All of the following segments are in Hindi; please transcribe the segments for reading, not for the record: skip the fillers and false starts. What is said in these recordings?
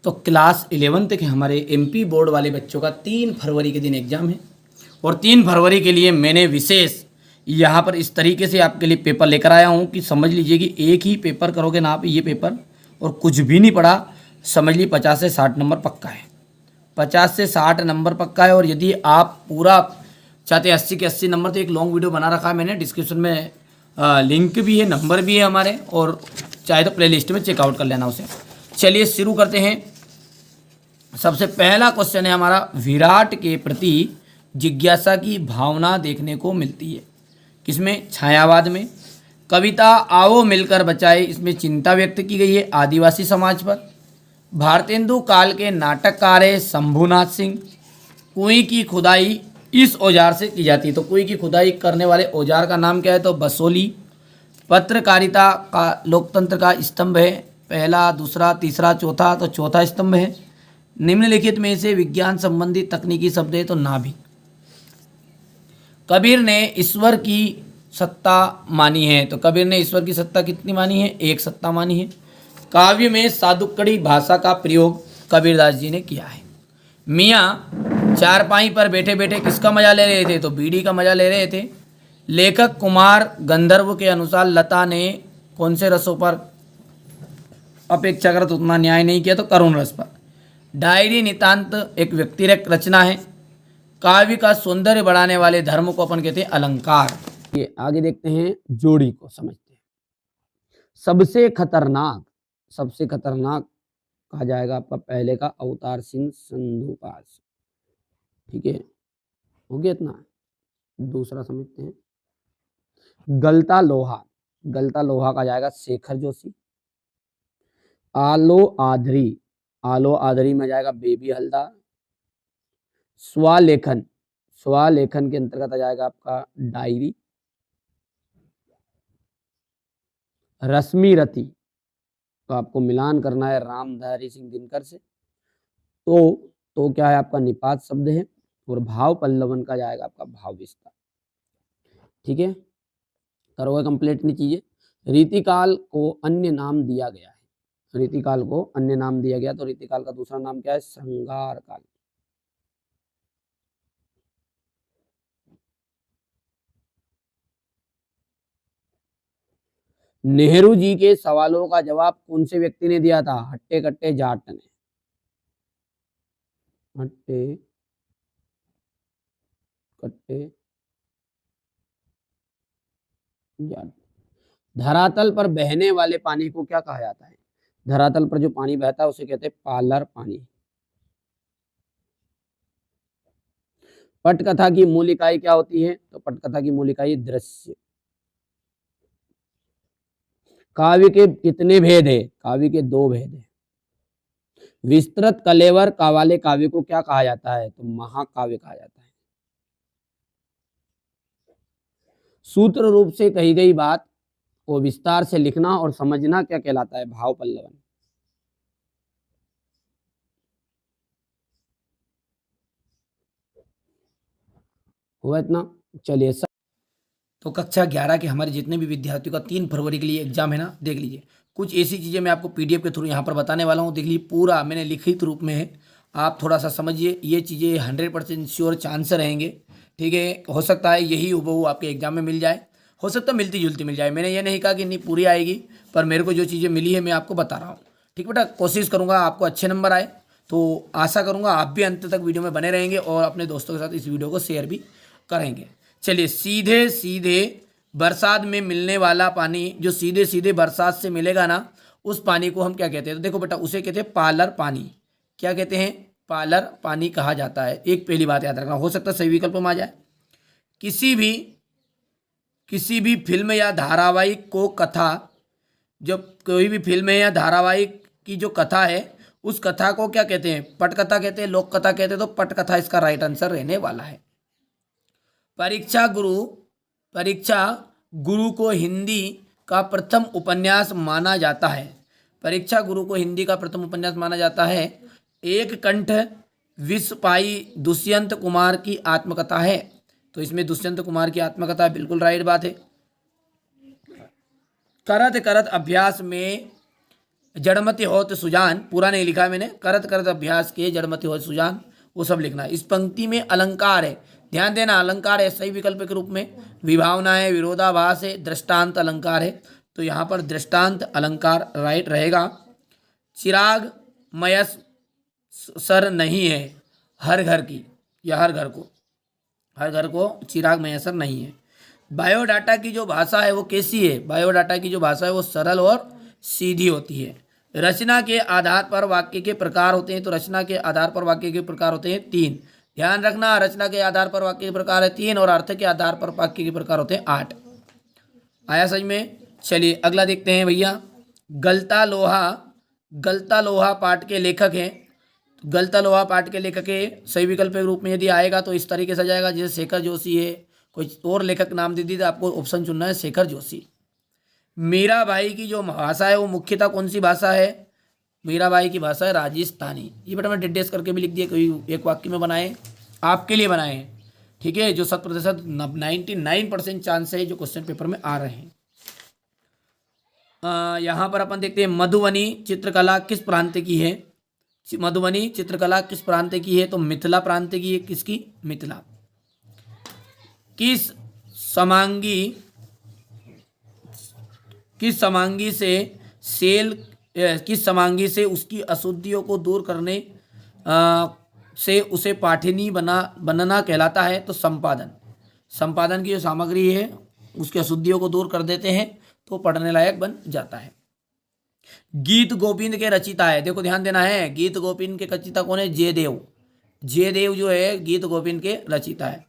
तो क्लास 11 के हमारे एमपी बोर्ड वाले बच्चों का 3 फरवरी के दिन एग्ज़ाम है और 3 फरवरी के लिए मैंने विशेष यहाँ पर इस तरीके से आपके लिए पेपर लेकर आया हूँ कि समझ लीजिए कि एक ही पेपर करोगे ना आप ये पेपर और कुछ भी नहीं पढ़ा, समझ लीजिए 50 से 60 नंबर पक्का है। 50 से 60 नंबर पक्का है। और यदि आप पूरा चाहते हैं 80 के 80 नंबर, तो एक लॉन्ग वीडियो बना रखा है मैंने, डिस्क्रिप्शन में लिंक भी है, नंबर भी है हमारे, और चाहे तो प्लेलिस्ट में चेकआउट कर लेना उसे। चलिए शुरू करते हैं। सबसे पहला क्वेश्चन है हमारा, विराट के प्रति जिज्ञासा की भावना देखने को मिलती है किसमें? छायावाद में। कविता आओ मिलकर बचाए, इसमें चिंता व्यक्त की गई है आदिवासी समाज पर। भारतेंदु काल के नाटककार है शंभुनाथ सिंह। कुएं की खुदाई इस औजार से की जाती है, तो कुएं की खुदाई करने वाले औजार का नाम क्या है? तो बसोली। पत्रकारिता का लोकतंत्र का स्तंभ है, पहला, दूसरा, तीसरा, चौथा, तो चौथा स्तंभ है। निम्नलिखित में से विज्ञान संबंधी तकनीकी शब्द है, तो नाभिक। कबीर ने ईश्वर की सत्ता मानी है, तो कबीर ने ईश्वर की सत्ता कितनी मानी है? एक सत्ता मानी है। काव्य में सादुक्कड़ी भाषा का प्रयोग कबीरदास जी ने किया है। मियाँ चारपाई पर बैठे बैठे किसका मजा ले रहे थे? तो बीड़ी का मजा ले रहे थे। लेखक कुमार गंधर्व के अनुसार लता ने कौन से रसों पर अपेक्षाकृत उतना न्याय नहीं किया? तो करुण रस पर। डायरी नितांत एक व्यक्तिरक रचना है। काव्य का सौंदर्य बढ़ाने वाले धर्म को अपन कहते हैं अलंकार। ये आगे देखते हैं, जोड़ी को समझते हैं। सबसे खतरनाक कहा जाएगा आपका पहले का अवतार सिंह संधू पास। ठीक है, हो गया इतना। दूसरा समझते हैं, गलता लोहा कहा जाएगा शेखर जोशी। आलो आधरी में जाएगा बेबी हल्दार। स्वलेखन के अंतर्गत आ जाएगा आपका डायरी। रश्मि रति, तो आपको मिलान करना है रामधारी सिंह दिनकर से। तो क्या है आपका निपात शब्द है। और भाव पल्लवन का जाएगा आपका भाव विस्तार। ठीक है, करोगे कंप्लीट नहीं चीजें। रीतिकाल को अन्य नाम दिया गया है, तो रीतिकाल का दूसरा नाम क्या है? श्रृंगार काल। नेहरू जी के सवालों का जवाब कौन से व्यक्ति ने दिया था? हट्टे कट्टे जाट ने। हट्टे कट्टे जाट। धरातल पर बहने वाले पानी को क्या कहा जाता है? धरातल पर जो पानी बहता है उसे कहते हैं पालर पानी। पटकथा की मूल इकाई क्या होती है? तो पटकथा की मूल इकाई दृश्य। काव्य के कितने भेद है? काव्य के 2 भेद है। विस्तृत कलेवर वाले काव्य को क्या कहा जाता है? तो महाकाव्य कहा जाता है। सूत्र रूप से कही गई बात को विस्तार से लिखना और समझना क्या कहलाता है? भाव पल्लवन। हुआ इतना। चलिए, तो कक्षा 11 के हमारे जितने भी विद्यार्थियों का 3 फरवरी के लिए एग्जाम है ना, देख लीजिए। कुछ ऐसी चीज़ें मैं आपको पीडीएफ के थ्रू यहाँ पर बताने वाला हूँ, देख लीजिए। पूरा मैंने लिखित रूप में है, आप थोड़ा सा समझिए। ये चीज़ें 100% श्योर चांस रहेंगे। ठीक है, हो सकता है यही हूबहू आपके एग्जाम में मिल जाए, हो सकता है मिलती जुलती मिल जाए। मैंने ये नहीं कहा कि नहीं पूरी आएगी, पर मेरे को जो चीज़ें मिली है मैं आपको बता रहा हूँ। ठीक बेटा, कोशिश करूँगा आपको अच्छे नंबर आए, तो आशा करूँगा आप भी अंत तक वीडियो में बने रहेंगे और अपने दोस्तों के साथ इस वीडियो को शेयर भी करेंगे। चलिए, सीधे सीधे बरसात में मिलने वाला पानी, जो सीधे सीधे बरसात से मिलेगा ना, उस पानी को हम क्या कहते हैं? तो देखो बेटा, उसे कहते हैं पालर पानी। क्या कहते हैं? पालर पानी कहा जाता है। एक पहली बात याद रखना, हो सकता है सही विकल्प में आ जाए। किसी भी फिल्म या धारावाहिक को कथा, जब कोई भी फिल्म है या धारावाहिक की जो कथा है, उस कथा को क्या कहते हैं? पटकथा कहते हैं, लोक कथा कहते हैं। तो पटकथा इसका राइट आंसर रहने वाला है। परीक्षा गुरु को हिंदी का प्रथम उपन्यास माना जाता है। परीक्षा गुरु को हिंदी का प्रथम उपन्यास माना जाता है। एक कंठ विस्पाई दुष्यंत कुमार की आत्मकथा है, तो इसमें दुष्यंत कुमार की आत्मकथा बिल्कुल राइट बात है। करत करत अभ्यास में जड़मति होत सुजान, पूरा नहीं लिखा है मैंने, करत करत अभ्यास के जड़मति होत सुजान, वो सब लिखना है। इस पंक्ति में अलंकार है, ध्यान देना, अलंकार है सही विकल्प के रूप में, विभावना है, विरोधाभास है, दृष्टांत अलंकार है, तो यहाँ पर दृष्टांत अलंकार राइट रहेगा। चिराग मयस सर नहीं है हर घर की, या हर घर को चिराग मयसर नहीं है। बायोडाटा की जो भाषा है वो कैसी है? बायोडाटा की जो भाषा है वो सरल और सीधी होती है। रचना के आधार पर वाक्य के प्रकार होते हैं, तो रचना के आधार पर वाक्य के प्रकार होते हैं 3। ध्यान रखना, रचना के आधार पर वाक्य के प्रकार है 3 और अर्थ के आधार पर वाक्य के प्रकार होते हैं 8। आया समझ में? चलिए अगला देखते हैं भैया। गलता लोहा पाठ के लेखक हैं। गलता लोहा पाठ के लेखक के सही विकल्प के रूप में यदि आएगा तो इस तरीके से जाएगा, जैसे शेखर जोशी है, कोई और लेखक नाम दे दी तो आपको ऑप्शन चुनना है शेखर जोशी। मीराबाई की जो भाषा है वो मुख्यतः कौन सी भाषा है? मीराबाई की भाषा है राजस्थानी। ये बेटा मैं डिटेल्स करके भी लिख दिया, कोई एक वाक्य में बनाए, आपके लिए बनाए हैं, ठीक है, जो 100% 99% चांस है जो क्वेश्चन पेपर में आ रहे हैं। यहाँ पर अपन देखते हैं मधुबनी चित्रकला किस प्रांत की है? मधुबनी चित्रकला किस प्रांत की है? तो मिथिला प्रांत की है। किसकी? मिथिला। किस समांगी से उसकी अशुद्धियों को दूर करने से उसे पाठिनी बनना कहलाता है? तो संपादन की जो सामग्री है उसकी अशुद्धियों को दूर कर देते हैं तो पढ़ने लायक बन जाता है। गीत गोविंद के रचिता है, देखो ध्यान देना है, गीत गोविंद के रचिता कौन है? जयदेव जो है गीत गोविंद के रचिता है।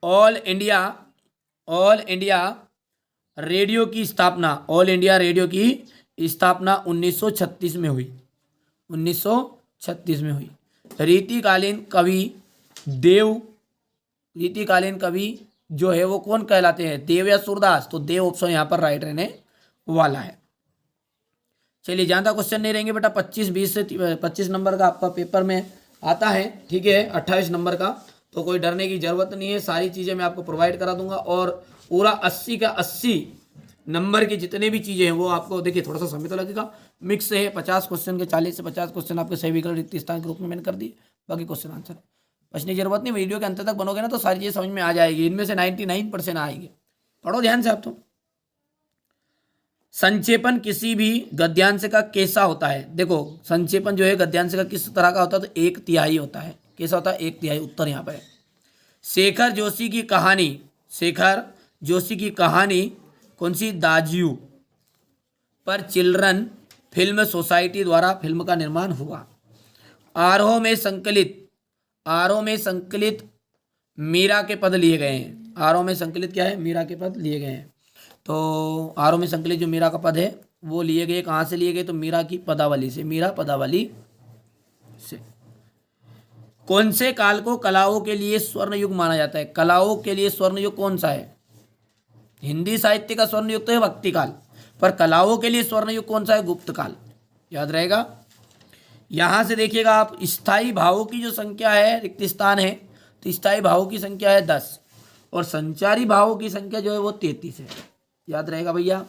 ऑल इंडिया रेडियो की स्थापना 1936 में हुई। रीतिकालीन कवि जो है वो कौन कहलाते हैं? देव या सूरदास? तो देव ऑप्शन यहाँ पर राइट रहने वाला है। चलिए ज़्यादा क्वेश्चन नहीं रहेंगे बेटा, 25 नंबर का आपका पेपर में आता है, ठीक है, 28 नंबर का, तो कोई डरने की ज़रूरत नहीं है, सारी चीज़ें मैं आपको प्रोवाइड करा दूंगा और पूरा 80 का 80 नंबर की जितने भी चीज़ें हैं वो आपको, देखिए थोड़ा सा समय तो लगेगा, मिक्स है, 50 क्वेश्चन के 40 से 50 क्वेश्चन आपके सही विकल्प रिक्त स्थान के रूप में मैंने कर दिए, बाकी क्वेश्चन आंसर बचने की जरूरत नहीं। वीडियो के अंत तक बनोगे ना तो सारी चीज़ें समझ में आ जाएगी, इनमें से 99% आएगी। पढ़ो ध्यान से आप तो। संक्षेपण किसी भी गद्यांश का कैसा होता है? देखो संक्षेपण जो है गद्यांश का किस तरह का होता है? तो 1/3 होता है। कैसा होता है? 1/3। उत्तर यहाँ पर है। शेखर जोशी की कहानी कौन सी? दाजियू पर चिल्ड्रन फिल्म सोसाइटी द्वारा फिल्म का निर्माण हुआ। आरोह में संकलित मीरा के पद लिए गए हैं। आरोह में संकलित क्या है? मीरा के पद लिए गए हैं। तो आरोह में संकलित जो मीरा का पद है वो लिए गए, कहाँ से लिए गए? तो मीरा की पदावली से, मीरा पदावली से। कौन से काल को कलाओं के लिए स्वर्ण युग माना जाता है? कलाओं के लिए स्वर्ण युग कौन सा है? हिंदी साहित्य का स्वर्ण युग तो है भक्ति काल, पर कलाओं के लिए स्वर्ण युग कौन सा है? गुप्त काल। याद रहेगा। यहां से देखिएगा आप, स्थायी भावों की जो संख्या है, रिक्त स्थान है, तो स्थायी भावों की संख्या है 10 और संचारी भावों की संख्या जो है वो 33 है। याद रहेगा भैया।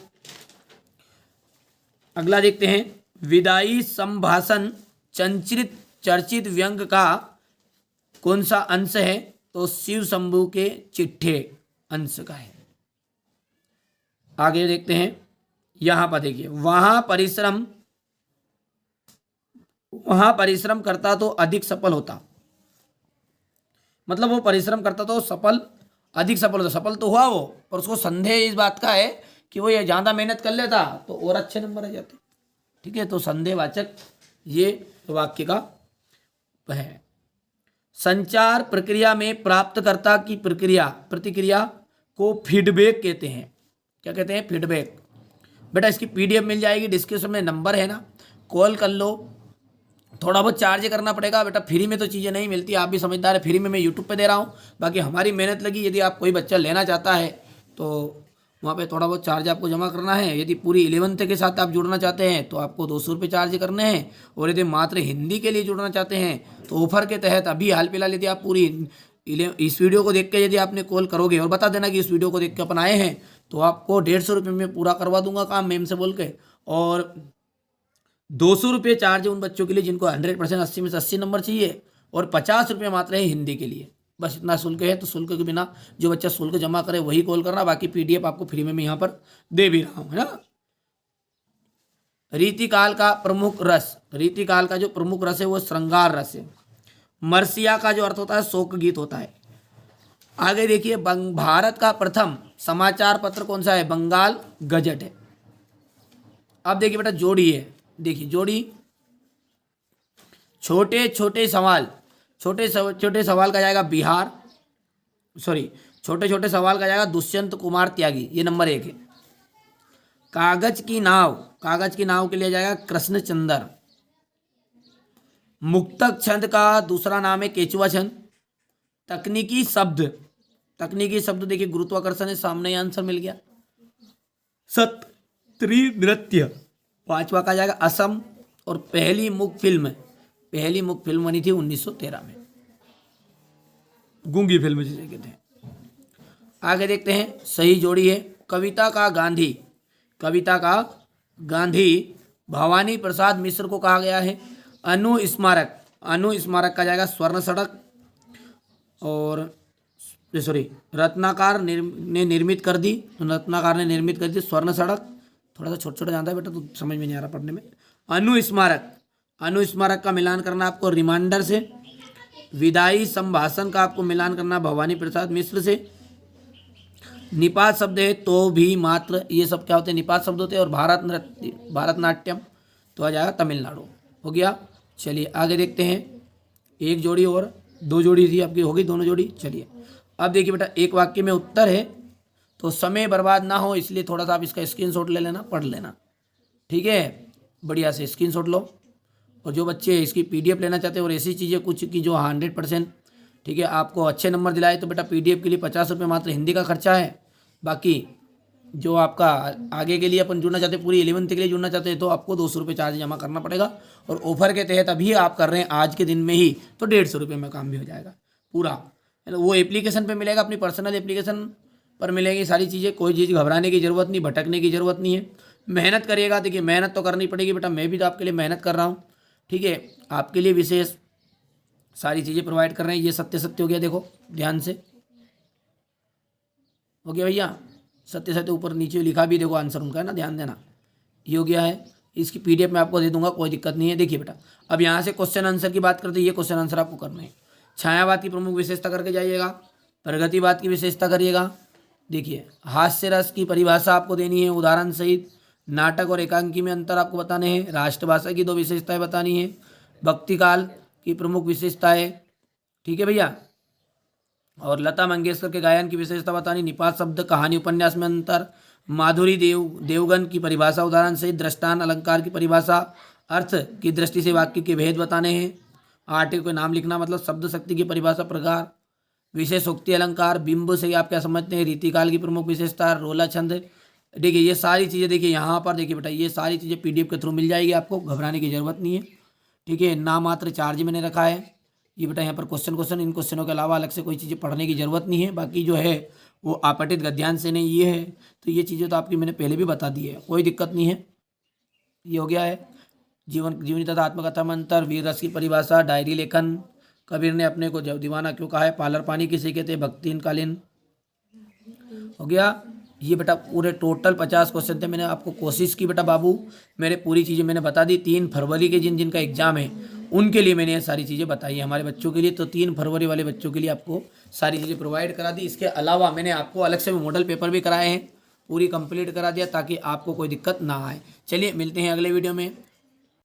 अगला देखते हैं, विदाई संभाषण चर्चित व्यंग का कौन सा अंश है? तो शिव शंभू के चिट्ठे अंश का है। आगे देखते हैं, यहां पर देखिए, वहां परिश्रम करता तो अधिक सफल होता, मतलब वो परिश्रम करता तो अधिक सफल होता। सफल तो हुआ वो, पर उसको संदेह इस बात का है कि वो ये ज़्यादा मेहनत कर लेता तो और अच्छे नंबर आ जाते। ठीक है, तो संदेहवाचक ये वाक्य का है। संचार प्रक्रिया में प्राप्तकर्ता की प्रतिक्रिया को फीडबैक कहते हैं। क्या कहते हैं? फीडबैक। बेटा इसकी PDF मिल जाएगी, डिस्क्रिप्शन में नंबर है ना, कॉल कर लो। थोड़ा बहुत चार्ज करना पड़ेगा बेटा, फ्री में तो चीज़ें नहीं मिलती, आप भी समझदार है, फ्री में मैं यूट्यूब पे दे रहा हूँ, बाकी हमारी मेहनत लगी। यदि आप कोई बच्चा लेना चाहता है तो वहाँ पे थोड़ा बहुत चार्ज आपको जमा करना है। यदि पूरी 11th के साथ आप जुड़ना चाहते हैं तो आपको 200 रुपये चार्ज करने हैं, और यदि मात्र हिंदी के लिए जुड़ना चाहते हैं तो ऑफर के तहत अभी हाल फिलहाल यदि आप पूरी इस वीडियो को देख के यदि आपने कॉल करोगे और बता देना कि इस वीडियो को देख के अपन आए हैं, तो आपको 150 रुपये में पूरा करवा दूंगा काम, मैम से बोल के। और ₹200 चार्ज है उन बच्चों के लिए जिनको 100% 80 में से 80 नंबर चाहिए, और ₹50 मात्र है हिंदी के लिए। बस इतना शुल्क है। तो शुल्क के बिना जो बच्चा शुल्क जमा करे वही कॉल करना, बाकी PDF आपको फ्री में मैं यहाँ पर दे भी रहा हूँ, है ना। रीतिकाल का प्रमुख रस, रीतिकाल का जो प्रमुख रस है वो श्रृंगार रस है। मर्सिया का जो अर्थ होता है शोक गीत होता है। आगे देखिए, भारत का प्रथम समाचार पत्र कौन सा है? बंगाल गजट है। अब देखिए बेटा जोड़ी है, देखिए जोड़ी, छोटे छोटे सवाल, छोटे छोटे सवाल का जाएगा बिहार, सॉरी छोटे छोटे सवाल का जाएगा दुष्यंत कुमार त्यागी, ये नंबर 1 है। कागज की नाव, कागज की नाव के लिए जाएगा कृष्णचंद्र। मुक्तक छंद का दूसरा नाम है केचुआ छंद। तकनीकी शब्द, तकनीकी शब्द देखिए गुरुत्वाकर्षण है, सामने आंसर मिल गया। सत्री नृत्य, 5वां का जाएगा असम। और पहली मूक फिल्म, पहली मूक फिल्म बनी थी 1913 में, गूंगी फिल्म जिसे कहते हैं। आगे देखते हैं, सही जोड़ी है। कविता का गांधी, कविता का गांधी भवानी प्रसाद मिश्र को कहा गया है। अनु स्मारक, अनु स्मारक का जाएगा स्वर्ण सड़क। और सॉरी रत्नाकर ने निर्मित कर दी, रत्नाकर ने निर्मित कर दी स्वर्ण सड़क। थोड़ा सा छोटा छोटा जानता है बेटा तो समझ में नहीं आ रहा पढ़ने में। अनु स्मारक, अनु स्मारक का मिलान करना आपको रिमाइंडर से। विदाई संभाषण का आपको मिलान करना भवानी प्रसाद मिश्र से। निपात शब्द है तो भी, मात्र, ये सब क्या होते हैं? निपात शब्द होते हैं। और भारत नृत्य, भारतनाट्यम तो आ जाएगा तमिलनाडु। हो गया। चलिए आगे देखते हैं, एक जोड़ी और, 2 जोड़ी थी आपकी, होगी दोनों जोड़ी। चलिए अब देखिए बेटा, एक वाक्य में उत्तर है तो समय बर्बाद ना हो इसलिए थोड़ा सा आप इसका स्क्रीनशॉट ले लेना, पढ़ लेना, ठीक है। बढ़िया से स्क्रीनशॉट लो। और जो बच्चे इसकी PDF लेना चाहते हैं और ऐसी चीज़ें कुछ की जो 100% ठीक है आपको अच्छे नंबर दिलाए, तो बेटा PDF के लिए ₹50 मात्र हिंदी का खर्चा है। बाकी जो आपका आगे के लिए अपन जुड़ना चाहते हैं, पूरी 11th के लिए जुड़ना चाहते हैं, तो आपको ₹200 चार्ज जमा करना पड़ेगा। और ऑफर के तहत अभी आप कर रहे हैं आज के दिन में ही, तो ₹150 में काम भी हो जाएगा पूरा। वो एप्लीकेशन पे मिलेगा, अपनी पर्सनल एप्लीकेशन पर मिलेगी सारी चीज़ें। कोई चीज़ घबराने की ज़रूरत नहीं, भटकने की ज़रूरत नहीं है। मेहनत करिएगा, देखिए मेहनत तो करनी पड़ेगी बेटा, मैं भी तो आपके लिए मेहनत कर रहा हूँ, ठीक है। आपके लिए विशेष सारी चीज़ें प्रोवाइड कर रहे हैं। ये सत्य सत्य हो गया, देखो ध्यान से हो गया भैया, सत्य सत्य ऊपर नीचे लिखा भी देखो आंसर उनका है ना, ध्यान देना। ये हो गया है, इसकी PDF मैं आपको दे दूंगा, कोई दिक्कत नहीं है। देखिए बेटा अब यहाँ से क्वेश्चन आंसर की बात करते हैं, ये क्वेश्चन आंसर आपको करना है। छायावाद की प्रमुख विशेषता करके जाइएगा, प्रगतिवाद की विशेषता करिएगा। देखिए हास्य रस की परिभाषा आपको देनी है उदाहरण सहित। नाटक और एकांकी में अंतर आपको बताने हैं। राष्ट्रभाषा की 2 विशेषताएं बतानी है। भक्तिकाल की प्रमुख विशेषताएं, ठीक है भैया। और लता मंगेशकर के गायन की विशेषता बतानी। निपात शब्द, कहानी उपन्यास में अंतर। माधुरी देवगन की परिभाषा उदाहरण सहित। दृष्टांत अलंकार की परिभाषा, अर्थ की दृष्टि से वाक्य के भेद बताने हैं। आर्टिकल के नाम लिखना, मतलब शब्द शक्ति की परिभाषा प्रकार। विशेषोक्ति अलंकार, बिंब से आप क्या समझते हैं, रीतिकाल की प्रमुख विशेषता, रोला छंद। देखिए ये सारी चीज़ें देखिए यहाँ पर देखिए बेटा, ये सारी चीज़ें PDF के थ्रू मिल जाएगी आपको, घबराने की ज़रूरत नहीं है, ठीक है। ना मात्र चार्ज मैंने रखा है ये बेटा, यहाँ पर क्वेश्चन, इन क्वेश्चनों के अलावा अलग से कोई चीज़ें पढ़ने की ज़रूरत नहीं है। बाकी जो है वो आपटित गद्यांश से नहीं, ये है तो ये चीज़ें तो आपकी मैंने पहले भी बता दी है, कोई दिक्कत नहीं है। ये हो गया है। जीवनी तथा आत्मकथा में अंतर, वीर रस की परिभाषा, डायरी लेखन, कबीर ने अपने को जब दीवाना क्यों कहा है, पालर पानी किसे कहते हैं, भक्तिकालीन। हो गया। ये बेटा पूरे टोटल 50 क्वेश्चन थे। मैंने आपको कोशिश की बेटा बाबू, मेरे पूरी चीज़ें मैंने बता दी। 3 फरवरी के जिनका एग्जाम है उनके लिए मैंने ये सारी चीज़ें बताई है, हमारे बच्चों के लिए। तो 3 फरवरी वाले बच्चों के लिए आपको सारी चीज़ें प्रोवाइड करा दी। इसके अलावा मैंने आपको अलग से मॉडल पेपर भी कराए हैं, पूरी कंप्लीट करा दिया ताकि आपको कोई दिक्कत ना आए। चलिए मिलते हैं अगले वीडियो में।